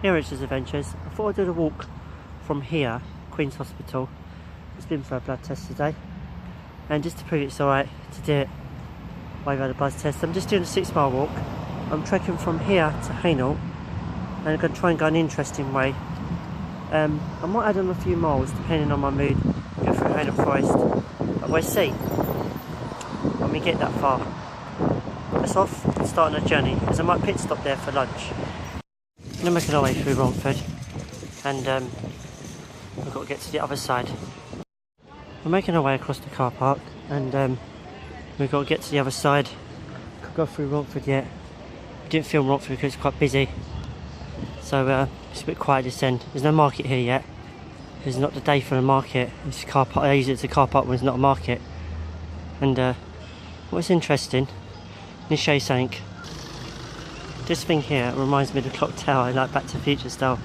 Peerage's Adventures. I thought I'd do the walk from here, Queen's Hospital. It's been for a blood test today, and just to prove it's alright to do it while I've had a blood test, I'm just doing a 6-mile walk. I'm trekking from here to Hainult, and I'm going to try and go an interesting way. I might add on a few miles depending on my mood, go through Hainult Forest, but we'll see when we get that far. It's off and starting a journey, because I might pit stop there for lunch. We're making our way through Romford, and we've got to get to the other side. We're making our way across the car park, and we've got to get to the other side. Can't go through Romford yet. We didn't film Romford because it's quite busy, so it's a bit quiet this end. There's no market here yet. It's not the day for a market. It's a car park. I use it as a car park when it's not a market. And what's interesting, let me show you something. This thing here reminds me of the clock tower, like Back to the Future style,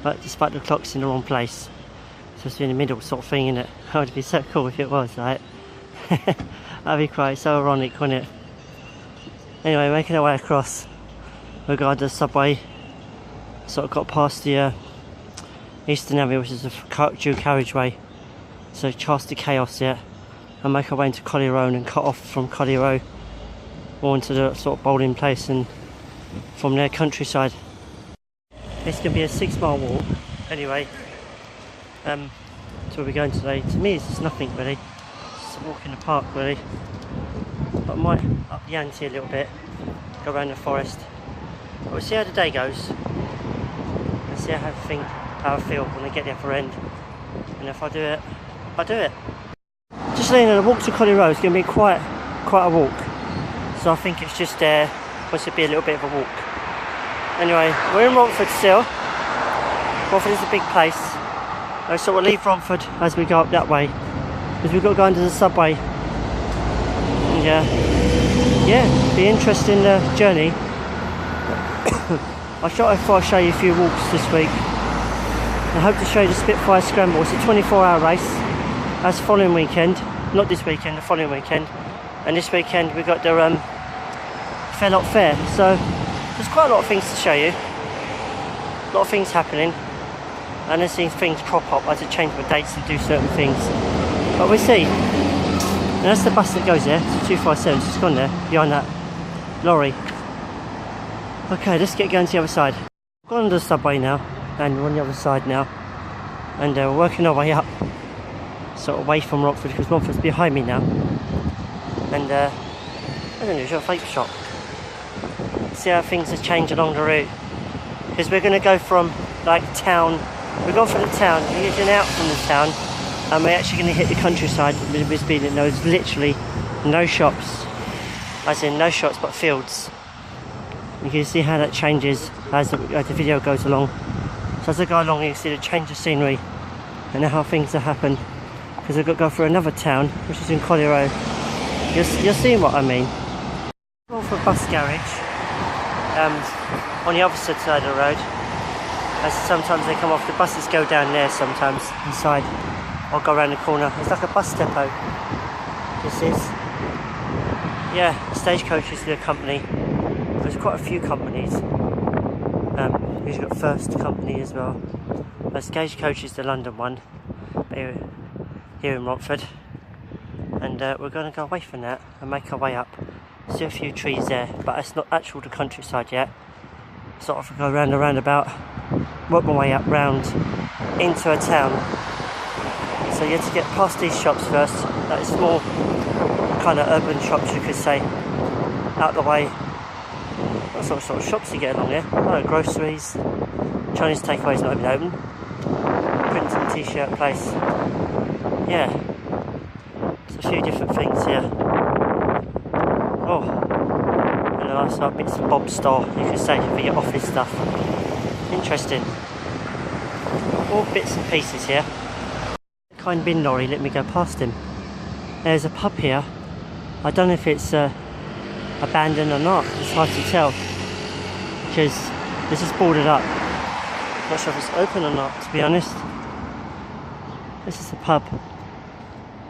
but despite the clock's in the wrong place. It's supposed to be in the middle sort of thing, isn't it? That would be so cool if it was, right? That'd be quite so ironic, wouldn't it? Anyway, making our way across, we've got the subway, sort of got past the Eastern Avenue, which is a dual carriageway, so past the chaos here, and make our way into Collier Road and cut off from Collier Road or into the sort of bowling place, and from their countryside. It's going to be a 6-mile walk anyway, to where we're going today. To me it's just nothing really, just a walk in the park really, but I might up the ante a little bit, go around the forest, but we'll see how the day goes and see how I feel when I get the upper end, and if I do it, I do it. Just letting you know, the walk to Collier Road is going to be quite a walk, so I think it's just supposed to be a little bit of a walk. Anyway, we're in Romford still. Romford is a big place. I sort of leave Romford as we go up that way, because we've got to go under the subway. And yeah, be interesting journey. I thought I'd show you a few walks this week. I hope to show you the Spitfire Scramble. It's a 24-hour race. That's the following weekend, not this weekend, the following weekend. And this weekend we've got the Hainult Fair, so there's quite a lot of things to show you, a lot of things happening, and as these things crop up I have to change my dates and do certain things, but we'll see. And that's the bus that goes there, it's 257, it's gone there, behind that lorry. Okay, let's get going to the other side. We've gone under the subway now, and we're on the other side now, and we're working our way up, sort of away from Romford, because Romford's behind me now, and I don't know, it's a vape shop. See how things have changed along the route, because we're going to go from like town, we're going from the town, we're getting out from the town, and we're actually going to hit the countryside. There's literally no shops, as in no shops but fields. You can see how that changes as the video goes along. So as I go along you can see the change of scenery and how things have happened, because I've got to go through another town which is in Collier Road. You're seeing what I mean. Going for a bus garage on the opposite side of the road, as sometimes they come off, the buses go down there sometimes inside, or go around the corner. It's like a bus depot, this is. Yeah, Stagecoach is the company. There's quite a few companies. We've got First Company as well. Stagecoach is the London one, here in Romford, and we're going to go away from that and make our way up. See a few trees there, but it's not actual the countryside yet. Sort of go around the roundabout, work my way up round into a town. So you have to get past these shops first, like small kind of urban shops you could say, out the way. What sort of shops you get along here? Oh, groceries, Chinese takeaways not even open, print and t-shirt place. Yeah, there's a few different things here. Oh, and a nice bits and bobs store, you could say, for your office stuff. Interesting. All bits and pieces here. Kind bin lorry let me go past him. There's a pub here. I don't know if it's abandoned or not, it's hard to tell, because this is boarded up. Not sure if it's open or not, to be honest. This is the pub.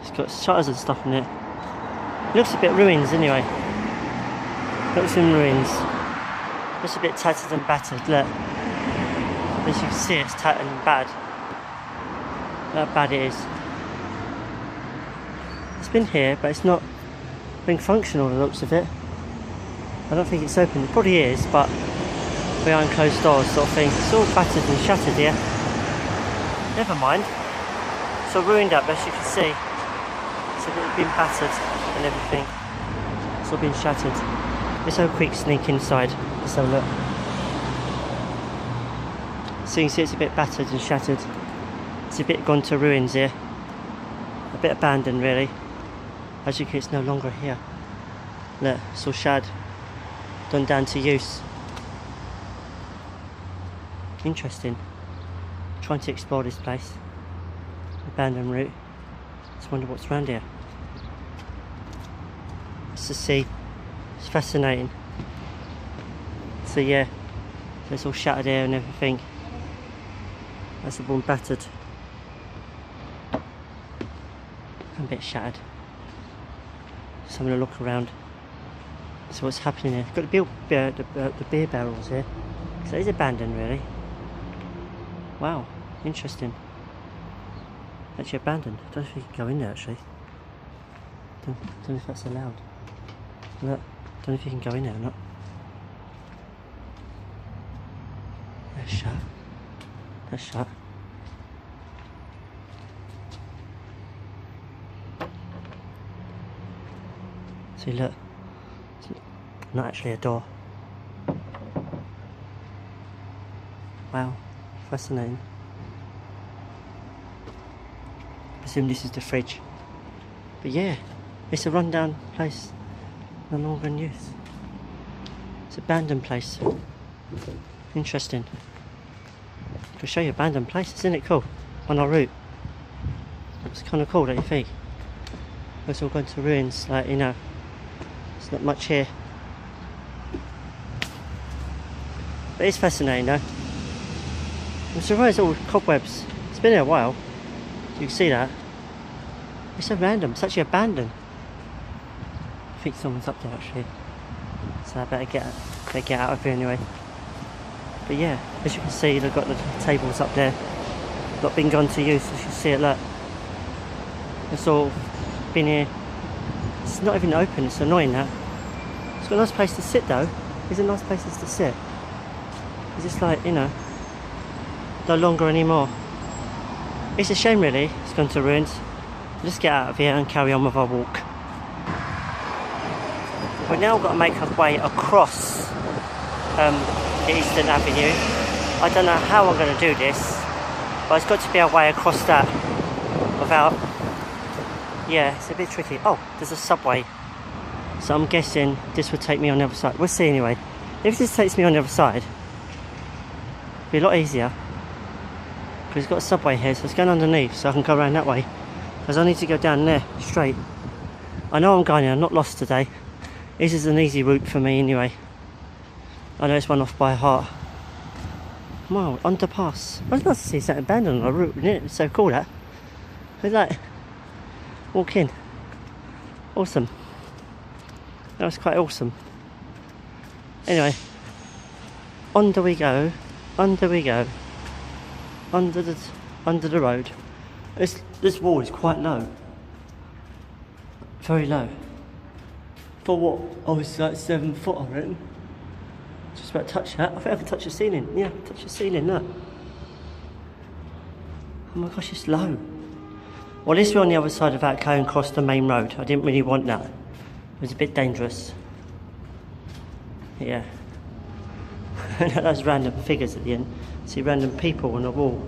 It's got shutters and stuff in it. It looks a bit ruins anyway. Looks in ruins. Looks a bit tattered and battered, look. As you can see, it's tattered and bad. Look how bad it is. It's been here, but it's not been functional the looks of it. I don't think it's open. It probably is, but behind closed doors sort of thing. It's all battered and shattered here. Never mind. It's all ruined up, as you can see. It's been battered and everything. It's all been shattered. Let's have a quick sneak inside. Let's have a look. So you can see it's a bit battered and shattered. It's a bit gone to ruins here. A bit abandoned really. As you can see, it's no longer here. Look, it's all shad. Done down to use. Interesting. Trying to explore this place. Abandoned route. Just wonder what's around here. Let's just see. It's fascinating. So yeah, so it's all shattered here and everything. That's all been battered. A bit shattered. Just having a look around. So what's happening here? Got the beer barrels here. So it's abandoned really. Wow, interesting. Actually abandoned. I don't know if you can go in there actually. Don't know if that's allowed. Look, don't know if you can go in there or not. That's shut. That's shut. See, look. It's not actually a door. Wow, fascinating. I presume this is the fridge. But yeah, it's a rundown place. No longer in use. It's an abandoned place. Interesting. I'll show you abandoned places, isn't it cool? On our route. It's kind of cool, don't you think? It's all gone to ruins, like, you know. There's not much here. But it's fascinating though. I'm surprised all cobwebs. It's been here a while. You can see that. It's so random, it's actually abandoned. I think someone's up there actually. So I better get out of here anyway. But yeah, as you can see, they've got the tables up there. Not been gone to use, as you can see it, look. It's all been here. It's not even open, it's annoying that. It's got a nice place to sit though. These are nice places to sit. It's just like, you know, no longer anymore. It's a shame really, it's gone to ruins. Let's get out of here and carry on with our walk. We've now got to make our way across the Eastern Avenue. I don't know how I'm going to do this, but it's got to be a way across that without... Yeah, it's a bit tricky. Oh, there's a subway. So I'm guessing this would take me on the other side. We'll see anyway. If this takes me on the other side, it'll be a lot easier. Because it's got a subway here, so it's going underneath, so I can go around that way. Because I need to go down there, straight. I know I'm going there, I'm not lost today. This is an easy route for me anyway. I know it's one off by heart. Wow, underpass. I was nice to see something abandoned on the route, isn't it? It's so cool that. It's like, walk in. Awesome. That was quite awesome. Anyway, under we go. Under we go. Under the road. This wall is quite low. Very low. For what? Oh, it's like 7 foot, I reckon. Just about to touch that. I think I can touch the ceiling. Yeah, touch the ceiling, look. Oh my gosh, it's low. Well, at least we're on the other side of that going across the main road. I didn't really want that. It was a bit dangerous. Yeah. Those random figures at the end. See random people on the wall.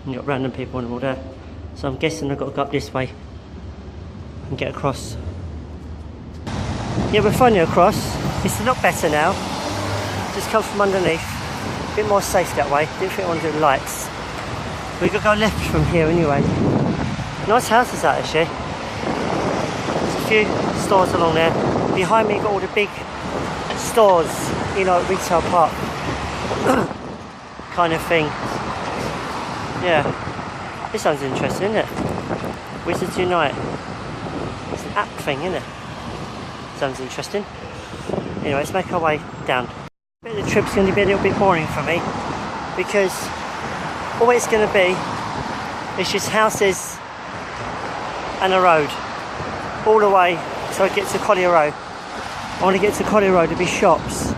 You got random people on the wall there. So I'm guessing I've got to go up this way and get across. Yeah, we're finally across. It's a lot better now. Just come from underneath. A bit more safe that way. Didn't think I wanted to do lights. We've got to go left from here anyway. Nice houses that actually. There's a few stores along there. Behind me you've got all the big stores, you know, retail park kind of thing. Yeah. This sounds interesting, isn't it? Wizards Unite. It's an app thing, isn't it? Sounds interesting. Anyway, let's make our way down. The trip's going to be a little bit boring for me. because all it's going to be is just houses and a road all the way so I get to Collier Road. I want to get to Collier Road, there'll be shops, so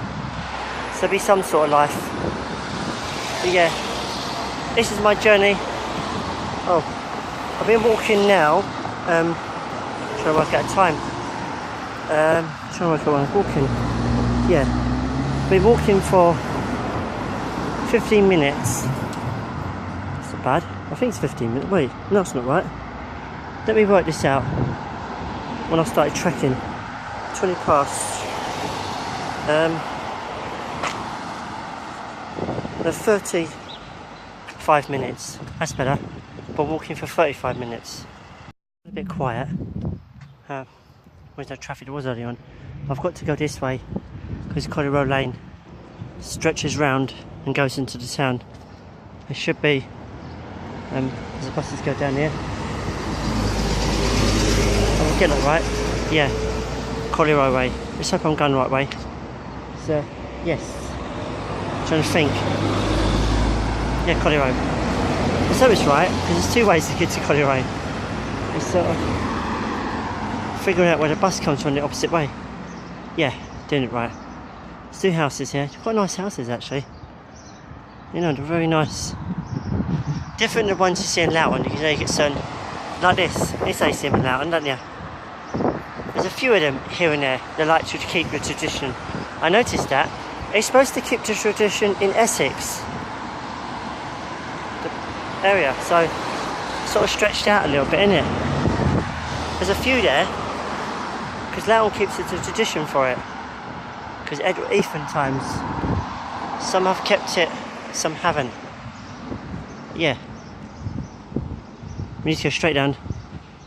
there'll be some sort of life. But yeah, this is my journey. Oh, I've been walking now, trying to work out time. Trying to work out when I'm walking. Yeah, I've been walking for 15 minutes. That's not bad. I think it's 15 minutes. Wait, no, it's not right. Let me work this out. When I started trekking, 20 past. 35 minutes. That's better. But walking for 35 minutes. A bit quiet. There's no traffic, there was early on. I've got to go this way because Collier Road Lane stretches round and goes into the town. There should be as the buses go down here. I'll get that right. Yeah, Collier Road Way. Let's hope I'm going the right way. So yes, I'm trying to think. Yeah, Collier Road. Let's hope it's right because there's two ways to get to Collier Road. It's sort of figuring out where the bus comes from the opposite way. Yeah, doing it right. There's two houses here. Quite nice houses actually. You know, they're very nice. Different than the ones you see in Loughton. You know, you get certain like this. It's how you see them in Loughton, don't you? There's a few of them here and there. They like to keep the tradition. I noticed that. It's supposed to keep the tradition in Essex, the area. So sort of stretched out a little bit, isn't it? There's a few there. Because Loughton keeps it to tradition for it. Because Edward Ethan times, some have kept it, some haven't. Yeah. We need to go straight down.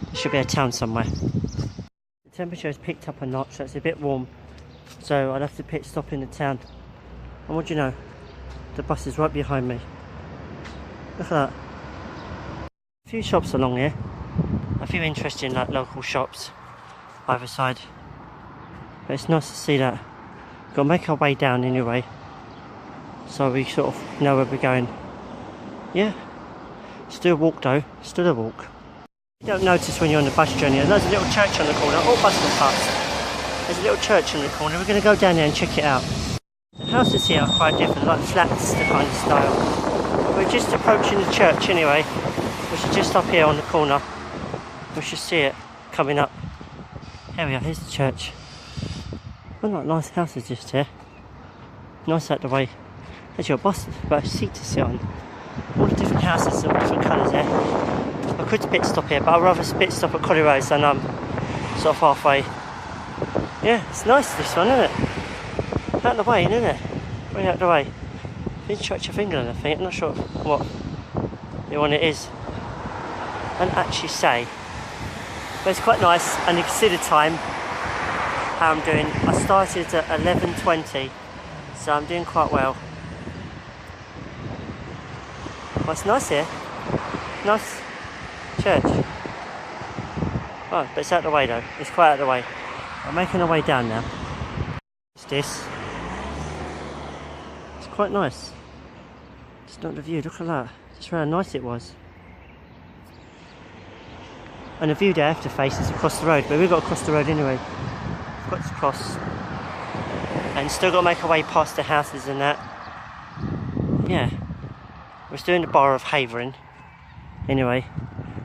There should be a town somewhere. The temperature has picked up a notch, so it's a bit warm. So I'll have to pit stop in the town. And what do you know? The bus is right behind me. Look at that. A few shops along here. A few interesting like local shops either side. But it's nice to see that. We've got to make our way down anyway. So we sort of know where we're going. Yeah. Still a walk though. Still a walk. You don't notice when you're on the bus journey. There's a little church on the corner. All bus will pass. There's a little church on the corner. We're going to go down there and check it out. The houses here are quite different, like flats, the kind of style. We're just approaching the church anyway, which is just up here on the corner. We should see it coming up. Here we are, here's the church. Well, like nice houses just here. Nice out the way. There's your bus, but a seat to sit on. All the different houses, all different colours here. I could pit stop here, but I'd rather pit stop at Collier Road than sort of halfway. Yeah, it's nice this one, isn't it? Out of the way, isn't it? Way out of the way. In Church of England, I think. I'm not sure what the one it is. I don't actually say. But it's quite nice, and you can see the time, how I'm doing. I started at 11:20, so I'm doing quite well. Well, it's nice here. Nice church. Oh, but it's out of the way though. It's quite out of the way. I'm making our way down now. What's this? It's quite nice. It's not the view, look at that. Just how nice it was. And the view there I have to face is across the road, but we've got to cross the road anyway. We've got to cross. And still got to make our way past the houses and that. Yeah. We're still in the borough of Havering. Anyway,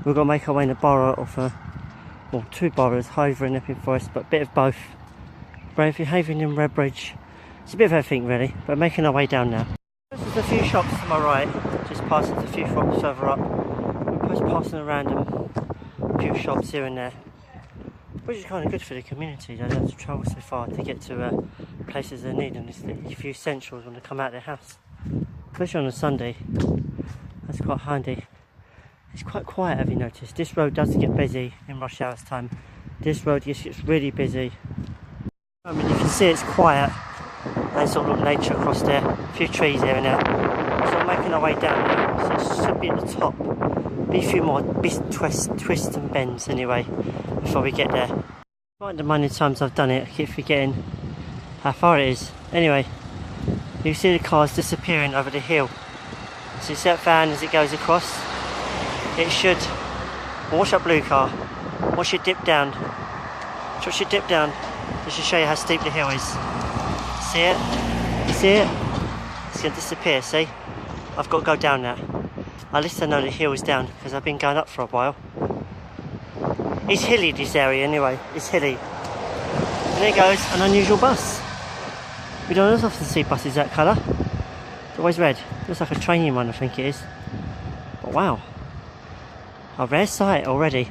we've got to make our way in the borough of, well, two boroughs, Havering, Epping Forest, but a bit of both. Bravely, Havering and Redbridge. It's a bit of everything really, but making our way down now. There's a few shops to my right, just passing a few shops further up. We're just passing a random few shops here and there, which is kind of good for the community. They don't have to travel so far to get to places they need, and there's a few essentials when they come out of their house. Especially on a Sunday, that's quite handy. It's quite quiet, have you noticed? This road doesn't get busy in rush hours time. This road just gets really busy. I mean, you can see it's quiet. There's sort of nature across there. A few trees here and there. So I'm making our way down now. So it should be at the top. Be a few more twists and bends anyway before we get there. Quite the many times I've done it, I keep forgetting how far it is. Anyway, you see the cars disappearing over the hill. So you see that fan as it goes across? It should wash that blue car, watch it dip down. Watch it dip down. Just to show you how steep the hill is. See it? You see it? It's going to disappear, see? I've got to go down that. At least I know the hill is down because I've been going up for a while. It's hilly, this area anyway. It's hilly. And there goes an unusual bus. We don't often see buses that colour. It's always red. Looks like a training one, I think it is. But wow. A rare sight already.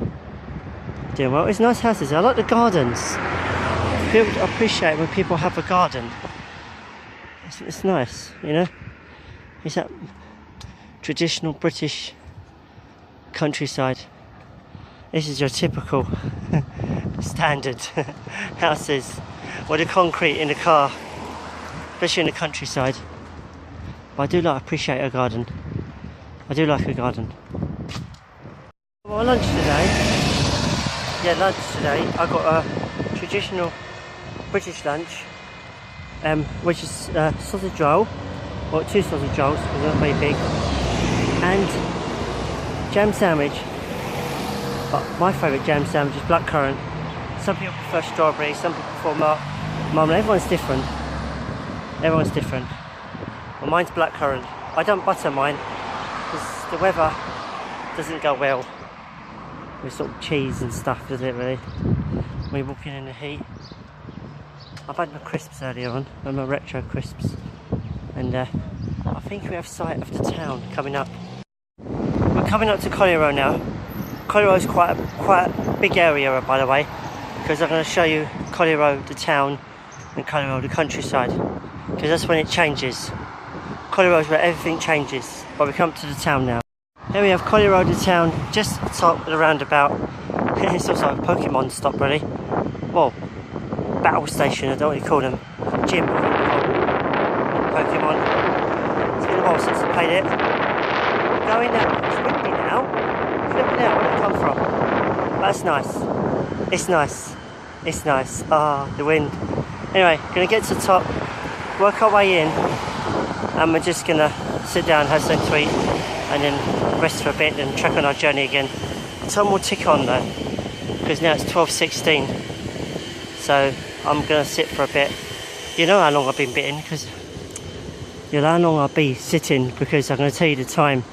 Doing well. It's nice houses. I like the gardens. People appreciate when people have a garden. It's nice, you know. It's that traditional British countryside. This is your typical standard houses with the concrete in the car, especially in the countryside. But I do appreciate a garden. I do like a garden. Well, lunch today. Yeah, lunch today. I got a traditional British lunch, which is sausage roll, or 2 sausage rolls because they're not very big, and jam sandwich. But my favourite jam sandwich is blackcurrant. Some people prefer strawberry, some people prefer marmalade. Everyone's different. Everyone's different. Well, mine's blackcurrant. I don't butter mine because the weather doesn't go well with sort of cheese and stuff, does it really? When you're walking in the heat. I've had my crisps earlier on, and my retro crisps, and I think we have sight of the town coming up. We're coming up to Collier Road now. Collier Road is quite a big area, by the way, because I'm going to show you Collier Road, the town, and Collier Road, the countryside, because that's when it changes. Collier Road is where everything changes, but we come to the town now. Here we have Collier Road, the town, just at the top of the roundabout. It's also a Pokemon stop, really. Well, battle station, I don't know what you call them. Gym. Pokemon. It's been a while since I played it. Going now. It's windy now. It's windy now. Where did it come from? But that's nice. It's nice. It's nice. Ah, the wind. Anyway, gonna get to the top, work our way in, and we're just gonna sit down, have something to eat, and then rest for a bit and track on our journey again. Time will tick on though, because now it's 12:16. So I'm gonna sit for a bit. You know how long I've been bitten, because you know how long I'll be sitting, because I'm gonna tell you the time.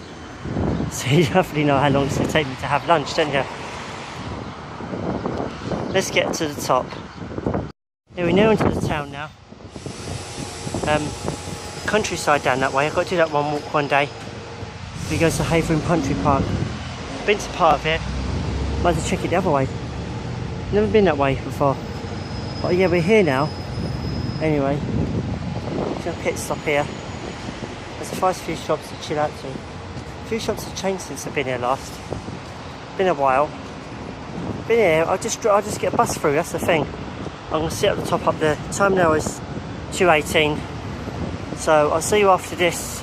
So you definitely know how long it's gonna take me to have lunch, don't you? Let's get to the top. Here we're now into the town now. Countryside down that way. I've got to do that one walk one day. We go to Havering Country Park. Been to part of it. Might have to check it the other way. Never been that way before. But yeah, we're here now. Anyway, just a pit stop here. There's a nice few shops to chill out to. A few shops have changed since I've been here last. Been a while. Been here. I'll just get a bus through. That's the thing. I'm gonna sit at the top up there. Time now is 2:18. So I'll see you after this,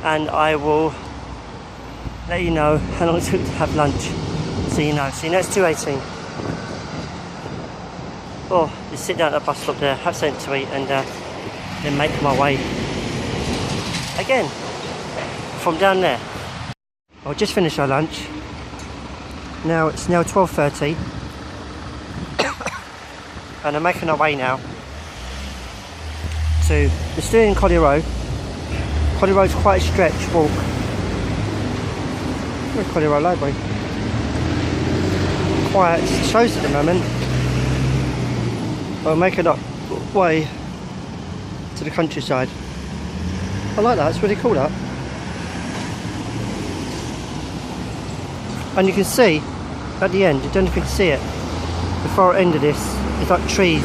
and I will let you know how long it took to have lunch. So you know. So you know it's 2:18. Oh, just sit down at the bus stop there, have something to eat, and then make my way again from down there. I'll just finish our lunch. Now it's now 12:30, and I'm making our way now to the still in Collier Road. Collier Road's quite a stretch walk. Where's Collier Road Library? Quiet, it's closed at the moment. I'll make it up way to the countryside. I like that, it's really cool that. And you can see at the end, I don't know if you can see it, the far end of this is like trees.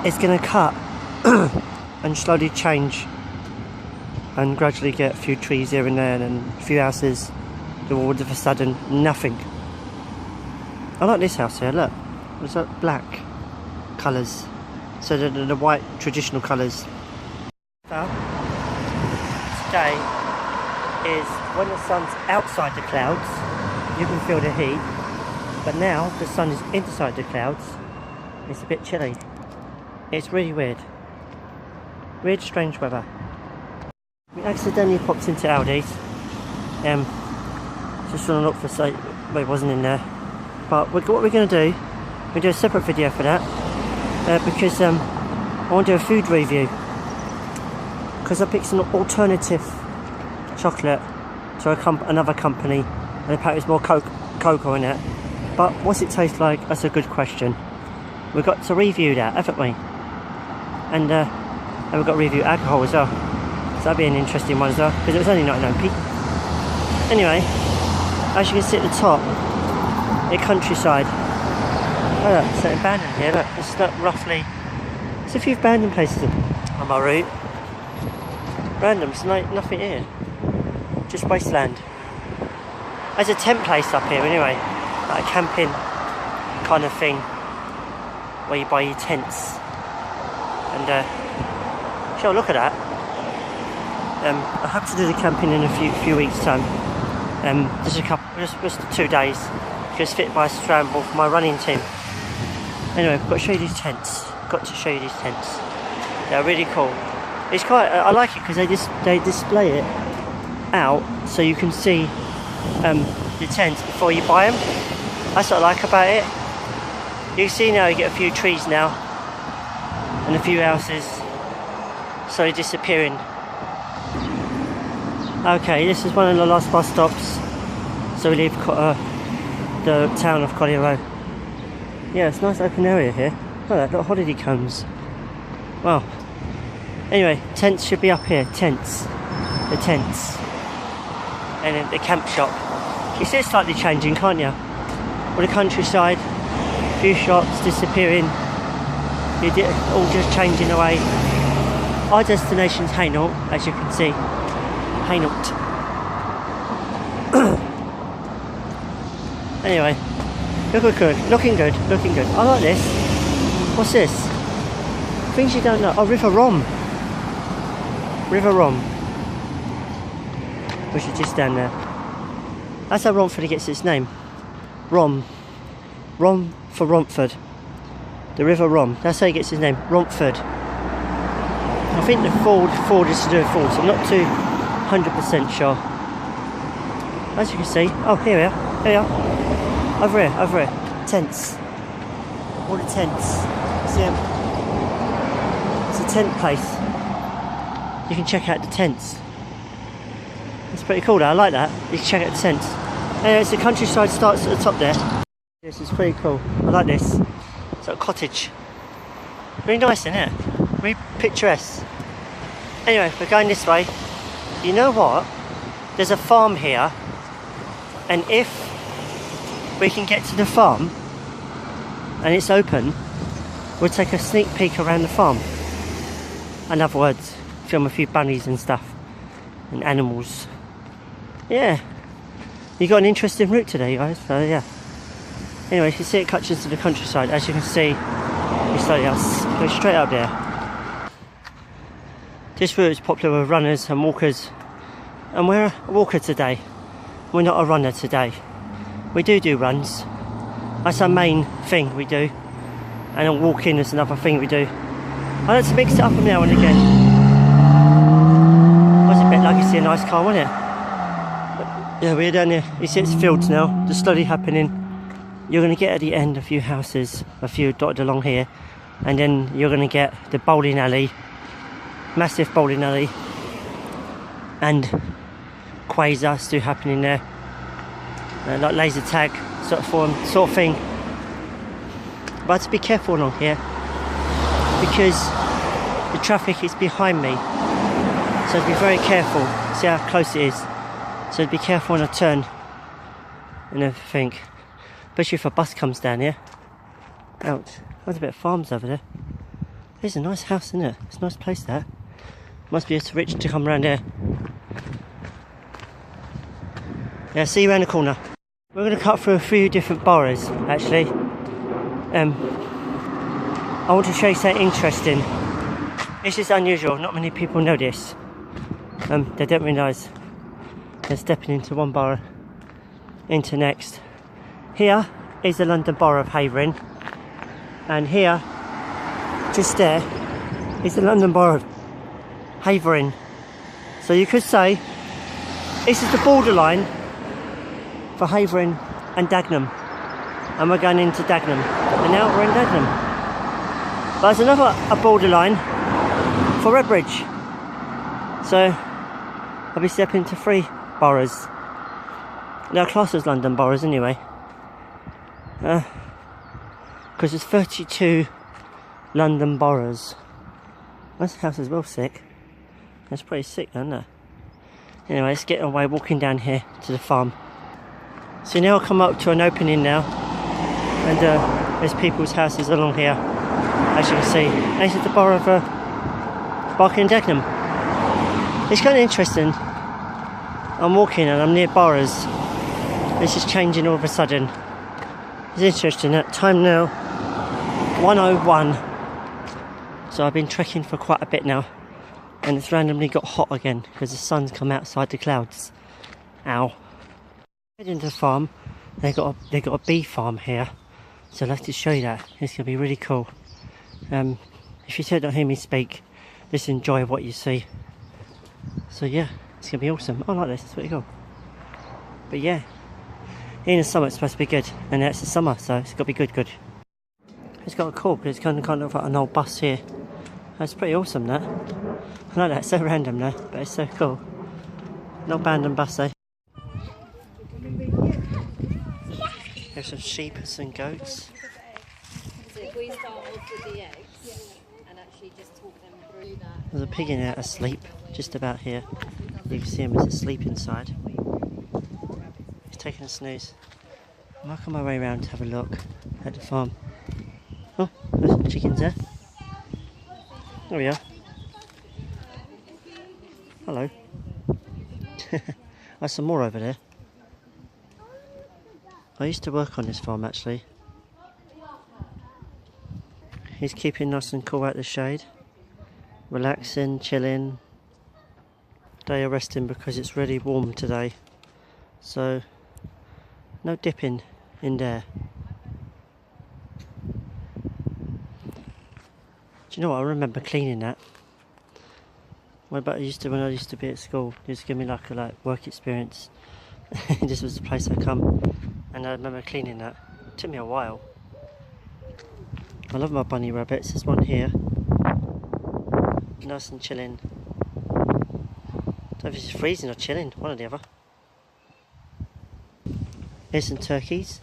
It's going to cut and slowly change and gradually get a few trees here and there, and then a few houses, then all of a sudden nothing. I like this house here, look, it's like black colours, so the white traditional colours. Today is when the sun's outside the clouds, you can feel the heat, but now the sun is inside the clouds, it's a bit chilly. It's really weird. Weird, strange weather. We accidentally popped into Aldi's. Just trying to look for site where it wasn't in there. But what we're going to do, we'll do a separate video for that. Because I want to do a food review. Because I picked some alternative chocolate to another company. And apparently there's more cocoa in it. But what's it taste like? That's a good question. We've got to review that, haven't we? And we've got to review alcohol as well. So that'd be an interesting one as well, because it was only 99p. Anyway, as you can see at the top, the countryside. Oh look, it's something abandoned here, look. It's not roughly... There's a few abandoned places on my route. Random, there's nothing here. Just wasteland. There's a tent place up here anyway. Like a camping kind of thing. Where you buy your tents. And sure, look at that. I hope to do the camping in a few weeks' time. Just 2 days. Just fit by a scramble for my running team. Anyway, I've got to show you these tents. They're really cool. It's quite. I like it because they display it out so you can see the tents before you buy them. That's what I like about it. You can see now you get a few trees now and a few houses slowly disappearing. Okay, this is one of the last bus stops. So we leave the town of Collier Road. Yeah, it's a nice open area here. Look at that, little holiday cones. Wow. Anyway, tents should be up here. The tents. And then the camp shop. You see it's slightly changing, can't you? With the countryside, a few shops disappearing. All just changing away. Our destination's Hainult, as you can see. Hainult. Anyway, looking good. I like this. What's this? Things you don't know. Oh, River Rom. Which is just down there. That's how Romford gets its name. Rom for Romford. The River Rom. That's how he gets his name. Romford. I think the Ford is to do with Ford, so I'm not too 100% sure. As you can see, oh here we are. Over here. Tents. All the tents. See them? It's a tent place. You can check out the tents. It's pretty cool though, I like that. You can check out the tents. Anyway, the countryside starts at the top there. This is pretty cool. I like this. It's like a cottage. Really nice, isn't it? Really picturesque. Anyway, we're going this way. You know what? There's a farm here. And if we can get to the farm and it's open, we'll take a sneak peek around the farm. In other words, film a few bunnies and stuff. And animals. Yeah. You got an interesting route today, guys. So yeah. Anyway, you can see it cuts into the countryside. As you can see, go straight up there. This route is popular with runners and walkers. And we're a walker today. We're not a runner today. We do runs. That's our main thing we do. And walking is another thing we do. I like to mix it up now and again. Was a bit like you see a nice car, wasn't it? But yeah, we're down here. You see it's fields now. Just slowly happening. You're going to get at the end a few houses, a few dotted along here, and then you're going to get the bowling alley, massive bowling alley, and quasar still happening there, like laser tag sort of thing. But to be careful along here because the traffic is behind me, so be very careful. See how close it is. So be careful when I turn and everything. Especially if a bus comes down here. Ouch. There's a bit of farms over there. There's a nice house, isn't it? It's a nice place, that. Must be rich to come around here. Yeah, see you around the corner. We're going to cut through a few different boroughs, actually. I want to show you something interesting. This is unusual. Not many people know this. They don't realise they're stepping into one borough, into next. Here is the London Borough of Havering, and here, just there, is the London Borough Havering. So you could say this is the borderline for Havering and Dagenham. And we're going into Dagenham. And now we're in Dagenham. But there's another borderline for Redbridge. So I'll be stepping to 3 boroughs. They're classed as London boroughs anyway. Because there's 32 London boroughs. This house is well sick. That's pretty sick, isn't it? Anyway, let's get away walking down here to the farm. So now I'll come up to an opening now. And there's people's houses along here, as you can see. And this is the borough of Barking and Dagenham. It's kind of interesting. I'm walking and I'm near boroughs. This is changing all of a sudden. It's interesting. At time now 1:01. So I've been trekking for quite a bit now, and it's randomly got hot again because the sun's come outside the clouds. Ow. Heading to the farm. They got a bee farm here, so I'll have to show you that. It's gonna be really cool. If you still don't hear me speak, just enjoy what you see. So yeah, it's gonna be awesome. I like this. It's pretty cool. But yeah, in the summer it's supposed to be good, and now it's the summer, so it's got to be good. It's got a cool because it's kind of like an old bus here. That's pretty awesome, that. I like that. It's so random now, but it's so cool. Not abandoned bus, eh? There's some sheep and some goats. So if we start off with the eggs and actually just talk them through that. There's a pig in there asleep, just about here. You can see him as asleep inside. He's taking a snooze. I'm working my way around to have a look at the farm. Oh, there's some chickens there. There we are. Hello. There's some more over there. I used to work on this farm actually. He's keeping nice and cool out the shade. Relaxing, chilling. They are resting because it's really warm today. So, no dipping in there. Do you know what? I remember cleaning that. When I used to be at school, they used to give me like a work experience. This was the place I come, and I remember cleaning that. It took me a while. I love my bunny rabbits. There's one here, nice and chilling. Don't know if it's freezing or chilling, one or the other. Here's some turkeys.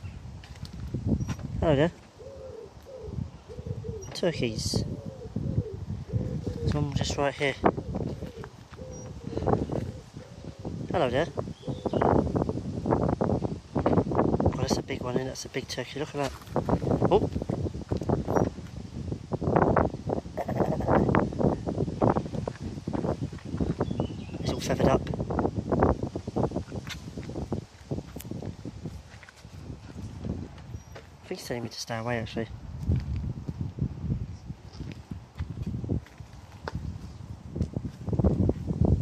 Hello there. Turkeys. There's one just right here. Hello there. Oh, that's a big one, and that's a big turkey. Look at that. Oh. He's all feathered up. I think he's telling me to stay away actually.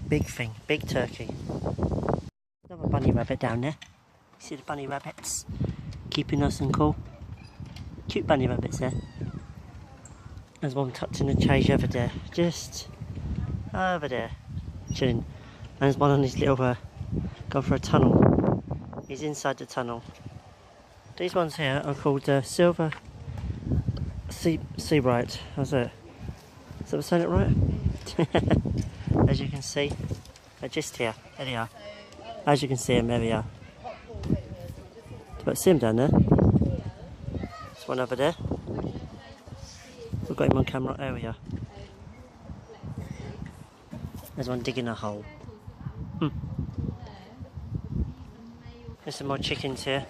Big thing, big turkey. Another bunny rabbit down there. See the bunny rabbits? Keeping us and cool. Cute bunny rabbits there. There's one tucked in the cage over there. Just over there. Chilling. And there's one on his little, gone for a tunnel. He's inside the tunnel. These ones here are called Silver Seabright. How's that? Is that saying it right? As you can see, they're just here. There they are. As you can see them, there we are. But see them down there. There's one over there. We've got him on camera. There we are. There's one digging a hole. There's some more chickens here.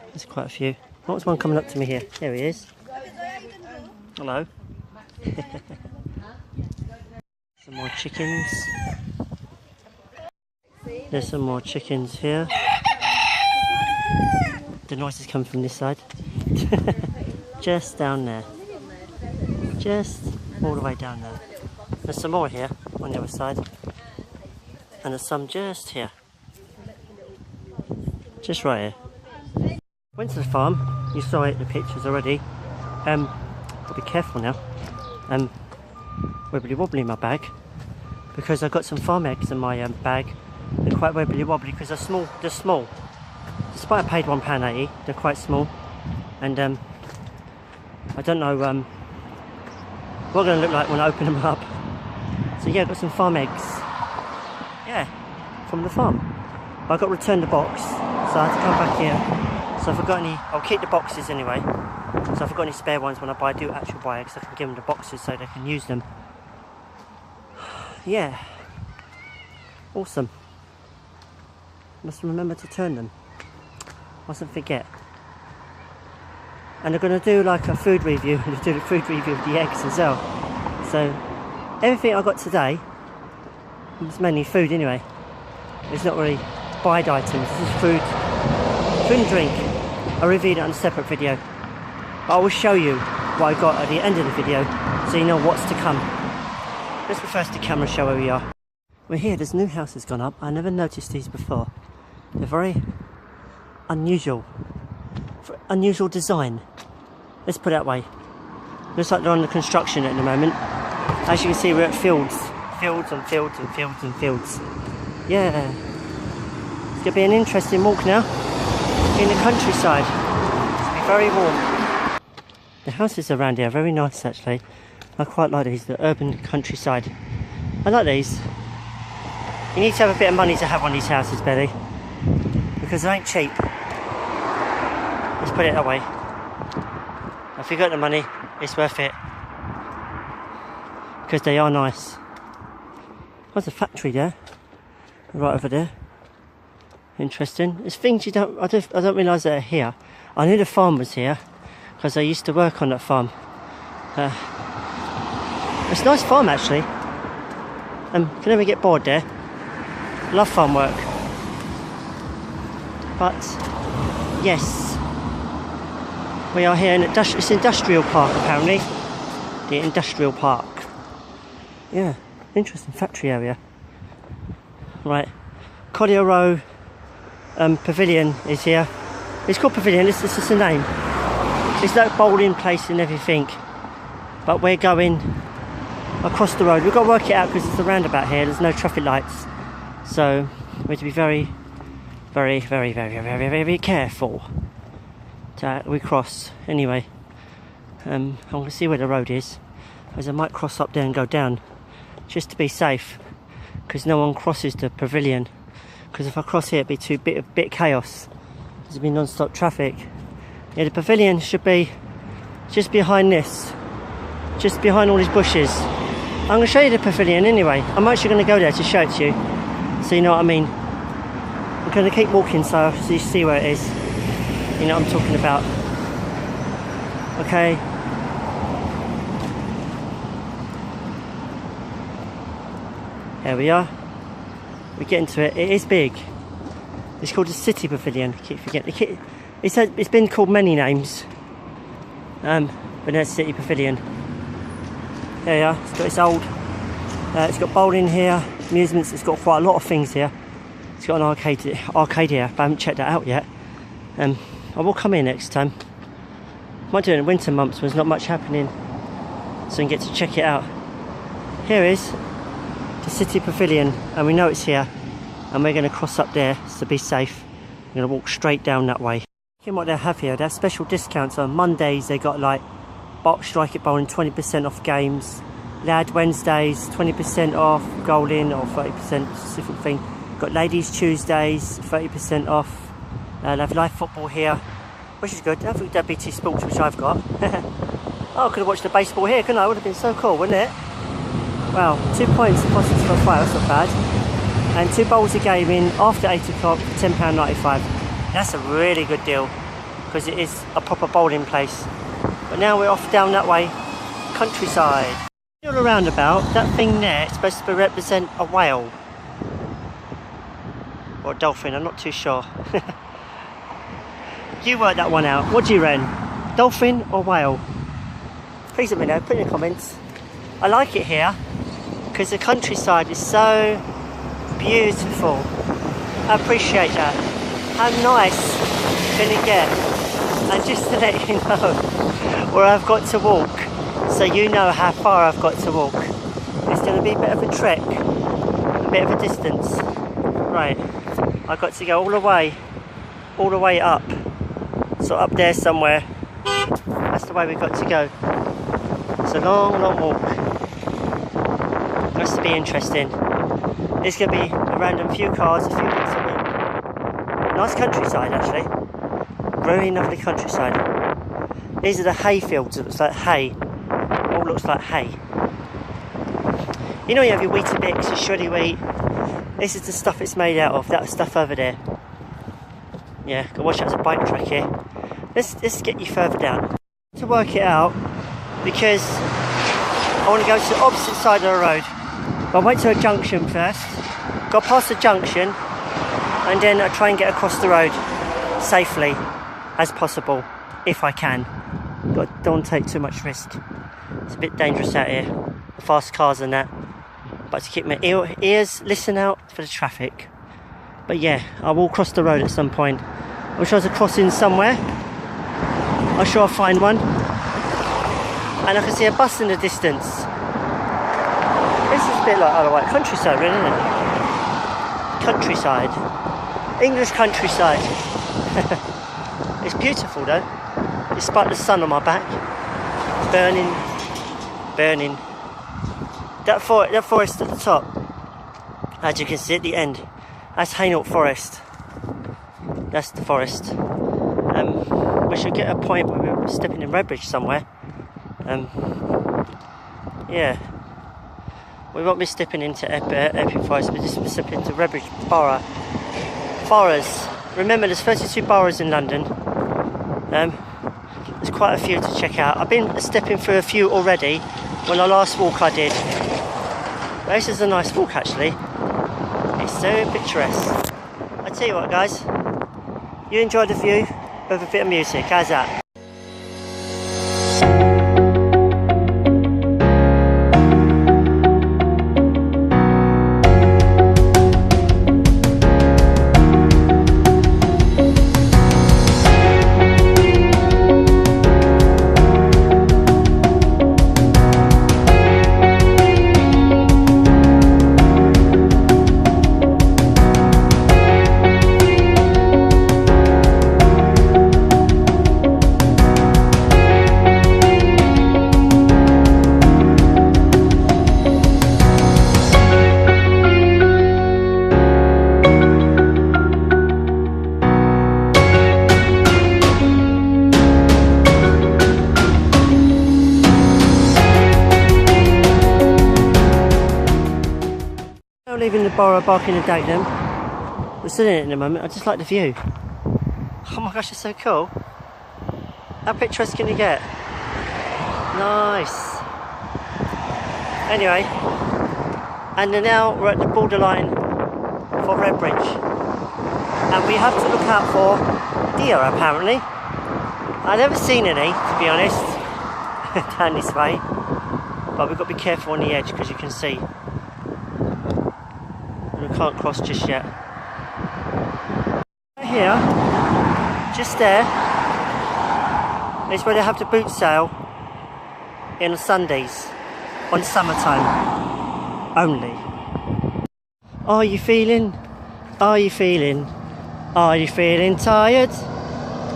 There's quite a few. Oh, there's one coming up to me here. There he is. Hello. Some more chickens. There's some more chickens here. The noise is coming from this side. Just down there. Just all the way down there. There's some more here on the other side. And there's some just here. Just right here. Went to the farm. You saw it in the pictures already. Gotta be careful now. wibbly wobbly in my bag, because I've got some farm eggs in my bag. They're quite wibbly wobbly because they're small. They're small. Despite I paid £1.80, they're quite small. And I don't know what they're going to look like when I open them up. So yeah, I've got some farm eggs. Yeah, from the farm. I got to return the box, so I had to come back here. So if I've got any, I'll keep the boxes anyway. So if I've got any spare ones when I do actually buy eggs, I can give them the boxes so they can use them. Yeah. Awesome. Must remember to turn them. Mustn't forget. And they're going to do like a food review. They're doing a food review of the eggs as well. So everything I got today was mainly food anyway. It's not really buyed items. This is food and drink. I'll review it on a separate video. But I will show you what I got at the end of the video, so you know what's to come. Let's reverse the camera, show where we are. We're here. This new house has gone up. I never noticed these before. They're very unusual. Unusual design. Let's put it that way. Looks like they're under construction at the moment. As you can see, we're at fields. Fields and fields and fields and fields. Yeah. It's going to be an interesting walk now. In the countryside. It's going to be very warm. The houses around here are very nice actually. I quite like these, the urban countryside. I like these. You need to have a bit of money to have one of these houses, Betty. Because they ain't cheap. Let's put it that way. If you got the money, it's worth it. Because they are nice. There's a factory there. Right over there. Interesting. There's things you don't... I don't realise that are here. I knew the farm was here. Because I used to work on that farm. It's a nice farm actually. Can never get bored there. Love farm work. But yes, we are here in it's industrial park apparently. The industrial park. Yeah, interesting factory area. Right, Collier Row Pavilion is here. It's called Pavilion. This is the name. It's like bowling place and everything. But we're going across the road. We've got to work it out because it's a roundabout here. There's no traffic lights, so we have to be very, very, very, very, very, very, very careful to we cross. Anyway, I'm going to see where the road is, as I might cross up there and go down, just to be safe, because no one crosses the pavilion. Because if I cross here, it'd be a bit chaos. There'd be non-stop traffic. Yeah, the pavilion should be just behind this, just behind all these bushes. I'm going to show you the pavilion anyway. I'm actually going to go there to show it to you, so you know what I mean. I'm going to keep walking so you see where it is. You know what I'm talking about. Okay. There we are. We get into it. It is big. It's called the City Pavilion. I keep forgetting. It's been called many names. But that's City Pavilion. There you are. It's got its old. It's got bowling here, amusements. It's got quite a lot of things here. It's got an arcade here, but I haven't checked that out yet. I will come here next time. Might do it in winter months when there's not much happening, so you can get to check it out. Here is the City Pavilion, and we know it's here, and we're going to cross up there to be safe. We're going to walk straight down that way. Look at what they have here. They have special discounts on Mondays. They got like Strike It Bowling, 20% off games. Lad Wednesdays, 20% off Golden, or 30% specific thing. Got Ladies Tuesdays, 30% off. They have live football here, which is good. I think they've BT Sports, which I've got. Oh, I could have watched the baseball here, couldn't I? It would have been so cool, wouldn't it? Wow, 2 points deposits for a five, that's not bad. And 2 bowls a game in after 8 o'clock for £10.95. That's a really good deal, because it is a proper bowling place. But now we're off down that way, countryside. All around about, that thing there, it's supposed to represent a whale. Or a dolphin, I'm not too sure. You work that one out. What do you reckon? Dolphin or whale? Please let me know, put in the comments. I like it here because the countryside is so beautiful. I appreciate that. How nice can it get? And just to let you know where I've got to walk, so you know how far I've got to walk. It's going to be a bit of a trek, a bit of a distance. Right, I've got to go all the way up. So up there somewhere. That's the way we've got to go. It's a long, long walk. That's to be interesting. There's going to be a random few cars, a few bits of wind. Nice countryside actually. Really lovely countryside. These are the hay fields. It looks like hay. It all looks like hay. You know you have your Weetabix, your shoddy wheat. This is the stuff it's made out of. That stuff over there. Yeah, go watch out, there's a bike track here. Let's get you further down. To work it out, because I want to go to the opposite side of the road. But I'll wait to a junction first. Go past the junction, and then I try and get across the road safely as possible, if I can. But don't take too much risk. It's a bit dangerous out here. Fast cars and that. But to keep my ears, listen out for the traffic. But yeah, I will cross the road at some point. I'm sure there's a crossing somewhere. I'm sure I'll find one. And I can see a bus in the distance. This is a bit like Isle of Wight countryside, really, isn't it? Countryside. English countryside. It's beautiful though. Despite the sun on my back. Burning. Burning. That forest at the top, as you can see at the end, that's Hainult Forest. That's the forest. We should get a point where we're stepping in Redbridge somewhere. Yeah. We won't be stepping into Epping Forest, but just stepping into Redbridge Borough. Boroughs. Remember, there's 32 boroughs in London. There's quite a few to check out. I've been stepping through a few already. When the last walk I did. But this is a nice walk actually. It's so picturesque. I tell you what guys, you enjoy the view with a bit of music, how's that? Leaving the borough of Barking and Dagenham. We're still in it in a moment. I just like the view. Oh my gosh, it's so cool. How picturesque can you get? Nice. Anyway, and then now we're at the borderline for Redbridge, and we have to look out for deer apparently. I've never seen any, to be honest, down this way, but we've got to be careful on the edge because you can see. We can't cross just yet. Right here, just there, is where they have the boot sale in the Sundays, on summertime only. Are you feeling tired?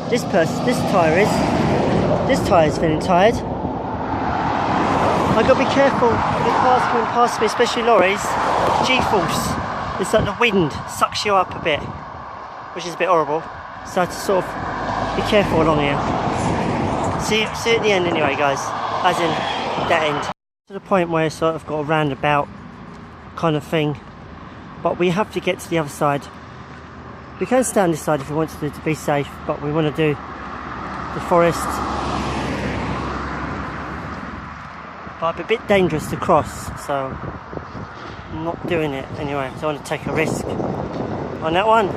This tyre's feeling tired. I've got to be careful with the cars coming past me, especially lorries. G-force. It's like the wind sucks you up a bit, which is a bit horrible. So I have to sort of be careful along here. See you at the end anyway, guys. As in that end. To the point where it's sort of got a roundabout kind of thing, but we have to get to the other side. We can stay on this side if we want to be safe, but we want to do the forest. But it'd be a bit dangerous to cross, so I'm not doing it anyway. I don't want to take a risk on that one.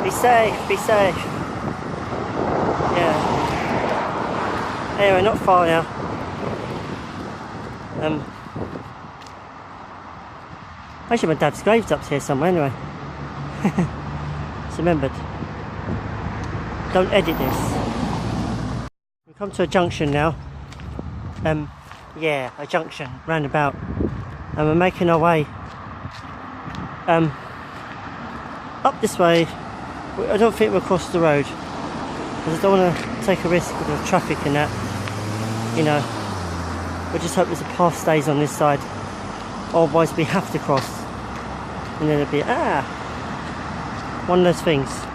Be safe, be safe. Yeah. Anyway, not far now. Actually, my dad's grave's up here somewhere anyway. It's remembered. Don't edit this. We've come to a junction now. Yeah, a junction, roundabout. and we're making our way up this way. I don't think we'll cross the road because I don't want to take a risk with the traffic and that, you know. We just hope there's a path stays on this side, otherwise we have to cross, and then it'll be one of those things.